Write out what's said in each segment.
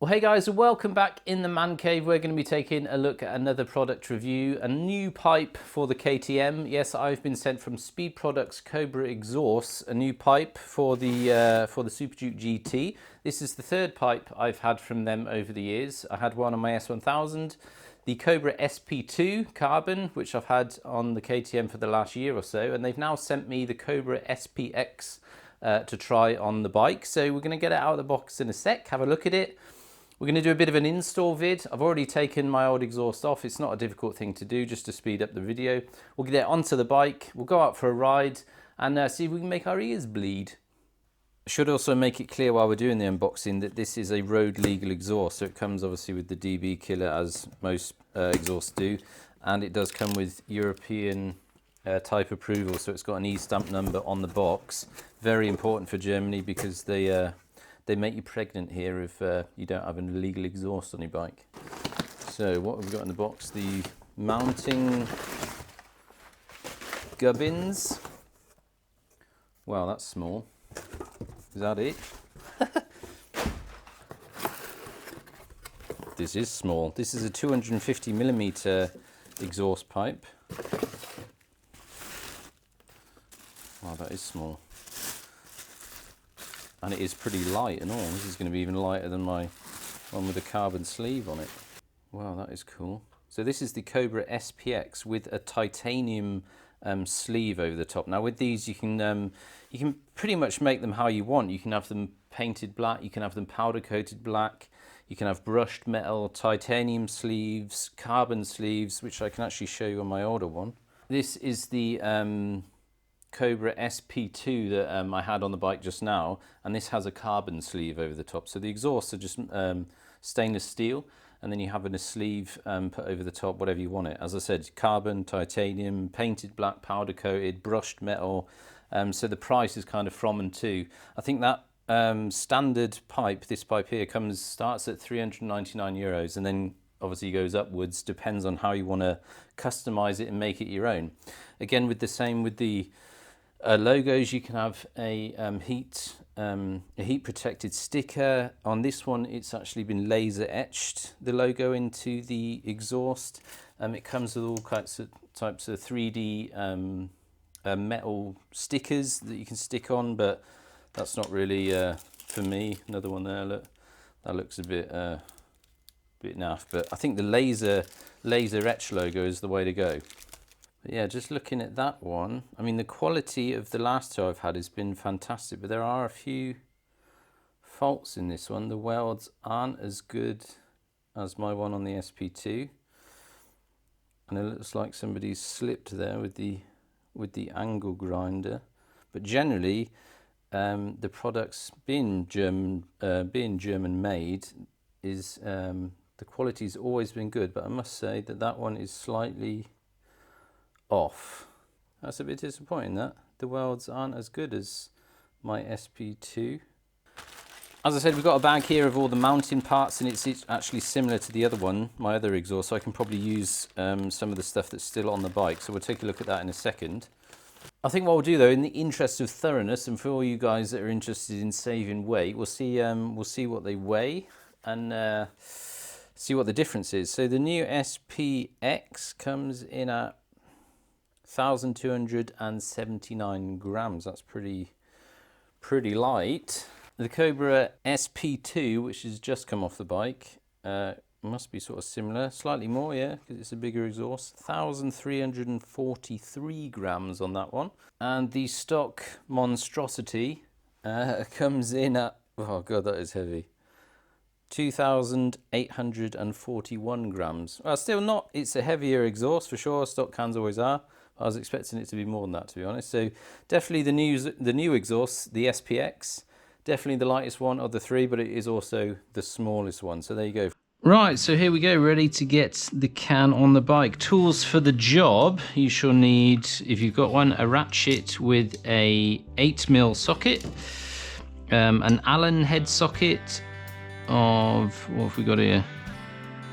Well, hey guys, welcome back in the man cave. We're going to be taking a look at another product review, a new pipe for the KTM. Yes, I've been sent from Speed Products Cobra Exhausts a new pipe for the Super Duke GT. This is the third pipe I've had from them over the years. I had one on my S1000, the Cobra SP2 carbon, which I've had on the KTM for the last year or so, and they've now sent me the Cobra SPX to try on the bike. So we're going to get it out of the box in a sec, have a look at it. We're going to do a bit of an install vid. I've already taken my old exhaust off. It's not a difficult thing to do, just to speed up the video. We'll get it onto the bike, we'll go out for a ride and see if we can make our ears bleed. I should also make it clear while we're doing the unboxing that this is a road legal exhaust. So it comes obviously with the DB killer, as most exhausts do. And it does come with European type approval. So it's got an E-stamp number on the box. Very important for Germany because they make you pregnant here if you don't have an illegal exhaust on your bike. So what have we got in the box? The mounting gubbins. Wow, that's small. Is that it? This is small. This is a 250mm exhaust pipe. Wow, that is small. And it is pretty light and all. This is going to be even lighter than my one with a carbon sleeve on it. Wow, that is cool. So this is the Cobra SPX with a titanium sleeve over the top. Now with these you can pretty much make them how you want. You can have them painted black, you can have them powder coated black, you can have brushed metal, titanium sleeves, carbon sleeves, which I can actually show you on my older one. This is the Cobra SP2 that I had on the bike just now, and this has a carbon sleeve over the top. So the exhausts are just stainless steel, and then you have a sleeve put over the top, whatever you want it. As I said, carbon, titanium, painted black, powder coated, brushed metal. So the price is kind of from and to. I think that standard pipe, this pipe here, starts at €399, and then obviously goes upwards, depends on how you want to customize it and make it your own. Again, with the same with the logos, you can have a heat protected sticker. On this one, it's actually been laser etched the logo into the exhaust. It comes with all types of 3D metal stickers that you can stick on, but that's not really for me. Another one there, look, that looks a bit naff, but I think the laser etch logo is the way to go. But yeah, just looking at that one, I mean the quality of the last two I've had has been fantastic, but there are a few faults in this one. The welds aren't as good as my one on the SP2, and it looks like somebody's slipped there with the angle grinder. But generally, the products being German made is the quality's always been good, but I must say that one is slightly off. That's a bit disappointing, that the welds aren't as good as my SP2. As I said, we've got a bag here of all the mounting parts, and it's actually similar to the other one, my other exhaust, so I can probably use some of the stuff that's still on the bike, so we'll take a look at that in a second. I think what we'll do though, in the interest of thoroughness, and for all you guys that are interested in saving weight, we'll see what they weigh and see what the difference is. So the new SPX comes in at 1,279 grams. That's pretty light. The Cobra SP2, which has just come off the bike, must be sort of similar, slightly more, yeah, because it's a bigger exhaust. 1,343 grams on that one. And the stock monstrosity comes in at, oh god, that is heavy, 2,841 grams. Well, still not, it's a heavier exhaust for sure, stock cans always are. I was expecting it to be more than that, to be honest. So definitely the new exhaust, the SPX, definitely the lightest one of the three, but it is also the smallest one. So there you go. Right, so here we go, ready to get the can on the bike. Tools for the job, you shall need, if you've got one, a ratchet with a 8mm socket, an Allen head socket of, what have we got here?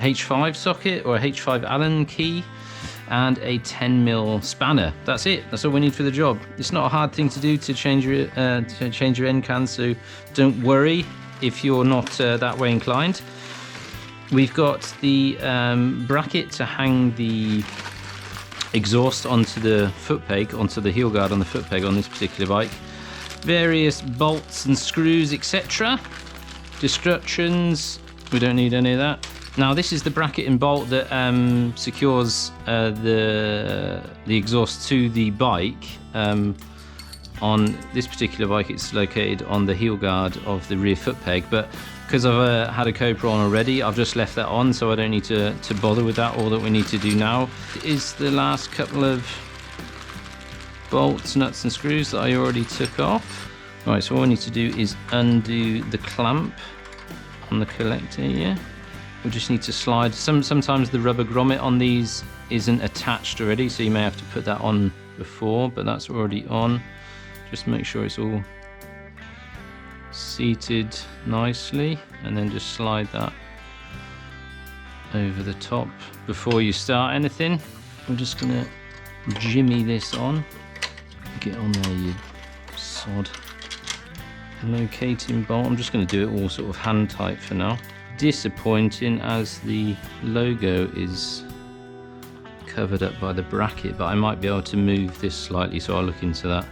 H5 socket or a H5 Allen key, and a 10mm spanner. That's it. That's all we need for the job. It's not a hard thing to do to change your end can, so don't worry. if you're not that way inclined. We've got the bracket to hang the exhaust onto the foot peg, onto the heel guard on the foot peg on this particular bike. Various bolts and screws, etc. Destructions, we don't need any of that. Now this is the bracket and bolt that secures the exhaust to the bike. On this particular bike it's located on the heel guard of the rear foot peg, but because I've had a Cobra on already, I've just left that on, so I don't need to bother with that. All that we need to do now is the last couple of bolts, nuts and screws that I already took off. Right, so all we need to do is undo the clamp on the collector here. We just need to slide. Sometimes the rubber grommet on these isn't attached already, so you may have to put that on before, but that's already on. Just make sure it's all seated nicely, and then just slide that over the top before you start anything. I'm just gonna jimmy this on. Get on there, you sod. Locating bolt. I'm just going to do it all sort of hand tight for now. Disappointing as the logo is covered up by the bracket, but I might be able to move this slightly, so I'll look into that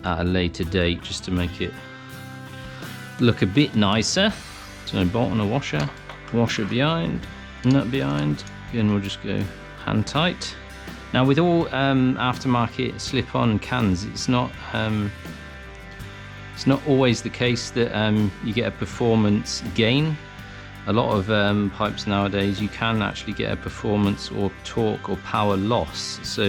at a later date just to make it look a bit nicer. So bolt on a washer, washer behind, nut behind. Again, we'll just go hand tight. Now with all aftermarket slip-on cans, it's not always the case that you get a performance gain. A lot of pipes nowadays, you can actually get a performance or torque or power loss. So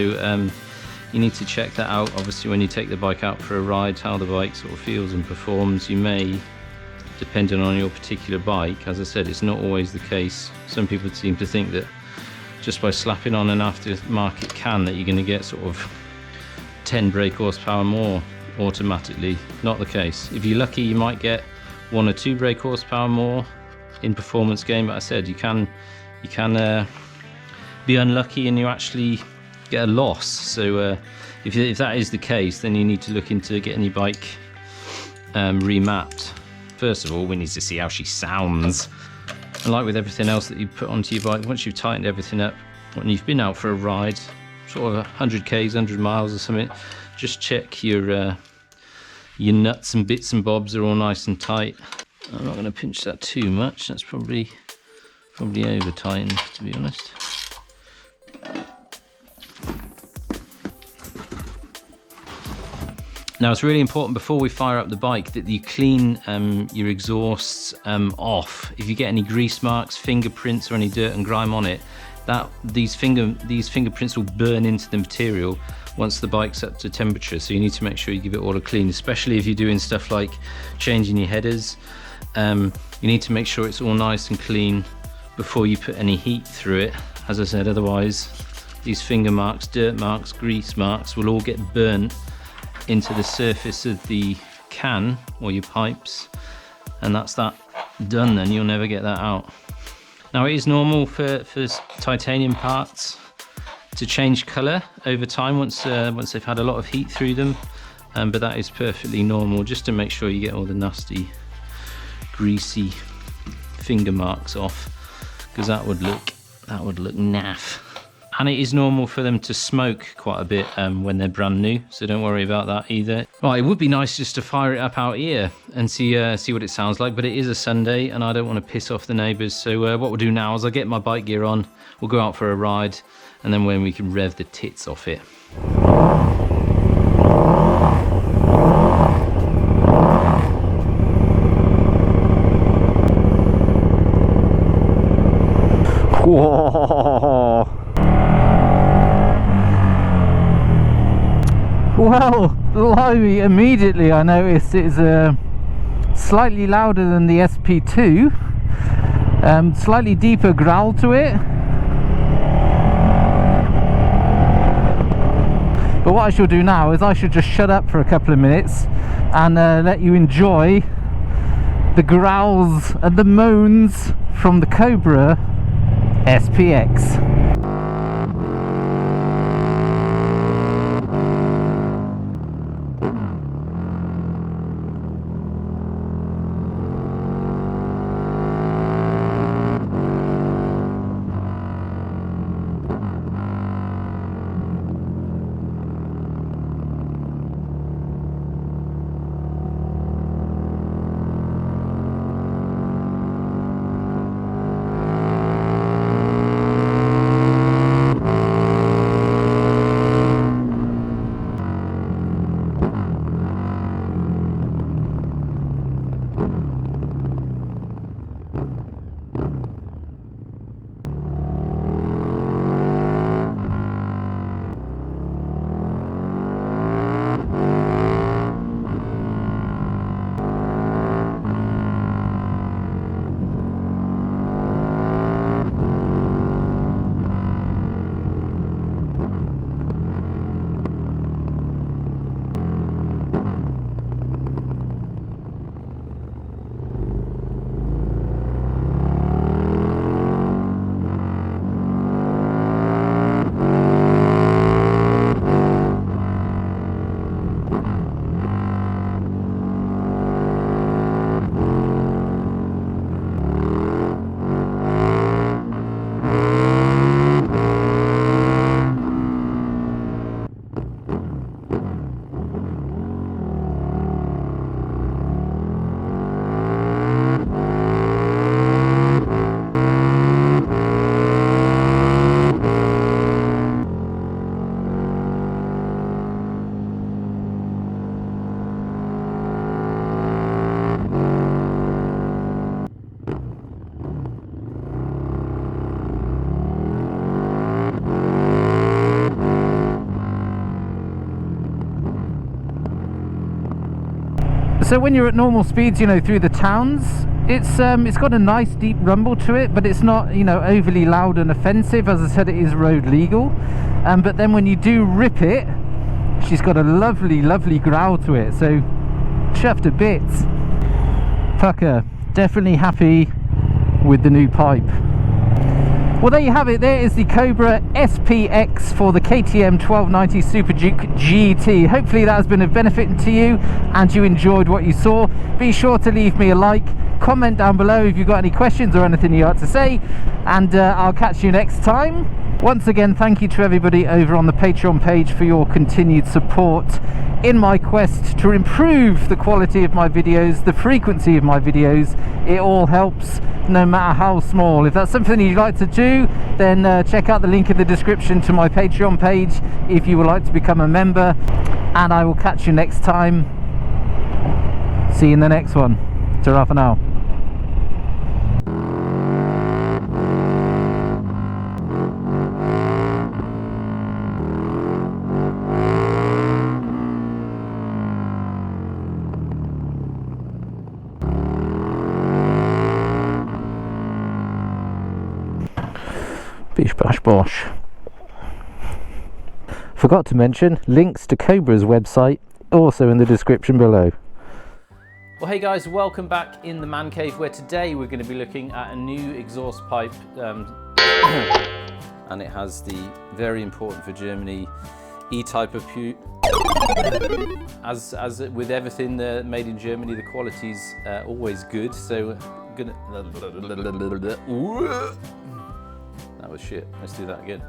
you need to check that out. Obviously, when you take the bike out for a ride, how the bike sort of feels and performs. You may, depending on your particular bike, as I said, it's not always the case. Some people seem to think that just by slapping on an aftermarket can that you're going to get sort of 10 brake horsepower more automatically. Not the case. If you're lucky, you might get 1 or 2 brake horsepower more in performance gain, but I said you can be unlucky and you actually get a loss. So if that is the case, then you need to look into getting your bike remapped. First of all, we need to see how she sounds. And like with everything else that you put onto your bike, once you've tightened everything up, when you've been out for a ride, sort of 100 k's, 100 miles or something, just check your nuts and bits and bobs are all nice and tight. I'm not going to pinch that too much. That's probably over tightened, to be honest. Now it's really important before we fire up the bike that you clean your exhausts off. If you get any grease marks, fingerprints or any dirt and grime on it, these fingerprints will burn into the material once the bike's up to temperature. So you need to make sure you give it all a clean, especially if you're doing stuff like changing your headers. You need to make sure it's all nice and clean before you put any heat through it. As I said, otherwise these finger marks, dirt marks, grease marks will all get burnt into the surface of the can or your pipes, and that's that done. Then you'll never get that out. Now it is normal for titanium parts to change colour over time once they've had a lot of heat through them, but that is perfectly normal, just to make sure you get all the nasty greasy finger marks off, because that would look naff. And it is normal for them to smoke quite a bit when they're brand new, so don't worry about that either. Right, it would be nice just to fire it up out here and see what it sounds like, but it is a Sunday and I don't want to piss off the neighbours. So what we'll do now is I'll get my bike gear on, we'll go out for a ride, and then when we can rev the tits off it. Whoa. Well, blimey, immediately I noticed it's slightly louder than the SP2, slightly deeper growl to it. But what I shall do now is I should just shut up for a couple of minutes and let you enjoy the growls and the moans from the Cobra SPX. So when you're at normal speeds, you know, through the towns, it's got a nice deep rumble to it, but it's not, you know, overly loud and offensive. As I said, it is road legal. But then when you do rip it, she's got a lovely, lovely growl to it. So chuffed to bits. Fucker, definitely happy with the new pipe. Well, there you have it. There is the Cobra SPX for the KTM 1290 Super GT. Hopefully that has been of benefit to you and you enjoyed what you saw. Be sure to leave me a like, comment down below if you've got any questions or anything you like to say, and I'll catch you next time. Once again, thank you to everybody over on the Patreon page for your continued support in my quest to improve the quality of my videos, the frequency of my videos. It all helps, no matter how small. If that's something you'd like to do, then check out the link in the description to my Patreon page if you would like to become a member, and I will catch you next time. See you in the next one. Ta-ra for now. Bish bash bosh. Forgot to mention, links to Cobra's website also in the description below. Well, hey guys, welcome back in the man cave, where today we're going to be looking at a new exhaust pipe, and it has the very important for Germany E-type of as with everything made in Germany, the quality's always good. So that was shit. Let's do that again.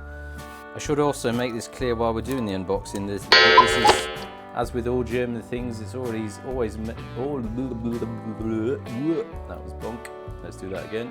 I should also make this clear while we're doing the unboxing. This is, as with all German things, it's always that was bonk. Let's do that again.